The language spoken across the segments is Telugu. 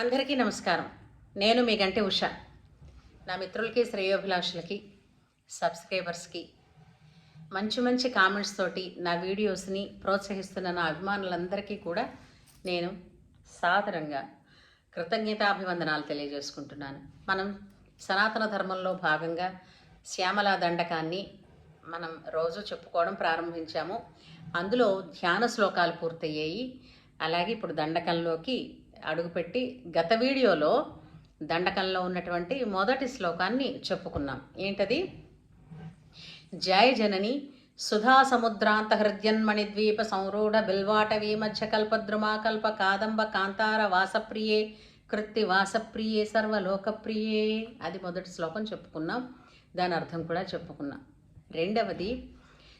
అందరికీ నమస్కారం. నేను మీ గంటి ఉష. నా మిత్రులకి, శ్రేయోభిలాషులకి, సబ్స్క్రైబర్స్కి మంచి మంచి కామెంట్స్ తోటి నా వీడియోస్ని ప్రోత్సహిస్తున్న నా అభిమానులందరికీ కూడా నేను సాదరంగా కృతజ్ఞతాభివందనాలు తెలియజేసుకుంటున్నాను. మనం సనాతన ధర్మంలో భాగంగా శ్యామలా దండకాన్ని మనం రోజు చెప్పుకోవడం ప్రారంభించాము. అందులో ధ్యాన శ్లోకాలు పూర్తయ్యాయి. అలాగే ఇప్పుడు దండకంలోకి అడుగుపెట్టి గత వీడియోలో దండకంలో ఉన్నటువంటి మొదటి శ్లోకాన్ని చెప్పుకున్నాం. ఏంటది? జయ జనని సుధా సముద్రాంత హృద్యన్మణిద్వీప సంరూఢ బిల్వాటవీ మధ్య కల్పద్రుమాకల్ప కాదంబ కాంతార వాసప్రియే కృత్తి వాసప్రియే సర్వలోకప్రియే. అది మొదటి శ్లోకం చెప్పుకున్నాం. దాని అర్థం కూడా చెప్పుకున్నాం. రెండవది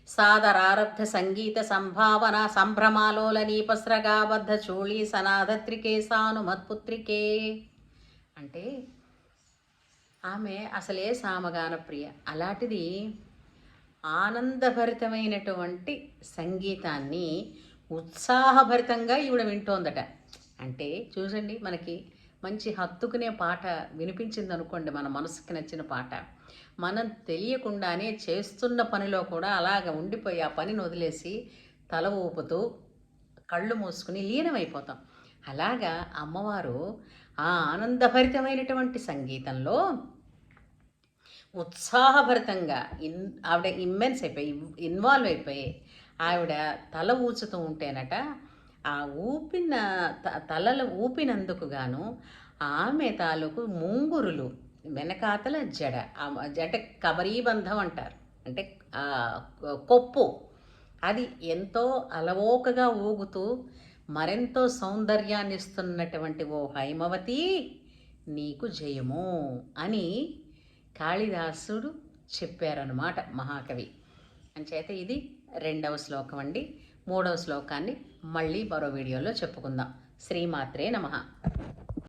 సాదరారబ్ధ సంగీత సంభావన సంభ్రమాలోలనీపస్రగాబద్ధ చూళీ సనాధత్రికే సానుమత్పుత్రికే. అంటే ఆమె అసలే సామగాన ప్రియ. అలాంటిది ఆనందభరితమైనటువంటి సంగీతాన్ని ఉత్సాహభరితంగా ఈవిడ వింటోందట. అంటే చూసండి, మనకి మంచి హత్తుకునే పాట వినిపించింది అనుకోండి, మన మనసుకి నచ్చిన పాట, మనం తెలియకుండానే చేస్తున్న పనిలో కూడా అలాగ ఉండిపోయి ఆ పనిని వదిలేసి తల ఊపుతూ కళ్ళు మూసుకుని లీనమైపోతాం. అలాగా అమ్మవారు ఆ ఆనందభరితమైనటువంటి సంగీతంలో ఉత్సాహభరితంగా ఆవిడ ఇన్వాల్వ్ అయిపోయి ఆవిడ తల ఊచుతూ ఉంటేనట, ఆ ఊపిన తలలు ఊపినందుకు గాను ఆమె తాలూకు ముంగురులు వెనకాతల జడ, అంటే కబరీబంధం అంటారు, అంటే కొప్పు, అది ఎంతో అలవోకగా ఊగుతూ మరెంతో సౌందర్యాన్ని ఇస్తున్నటువంటి ఓ హైమవతి నీకు జయము అని కాళిదాసుడు చెప్పారనమాట, మహాకవి. అంచేత ఇది రెండవ శ్లోకం అండి. మూడవ శ్లోకాన్ని మళ్ళీ మరో వీడియోలో చెప్పుకుందాం. శ్రీమాత్రే నమః.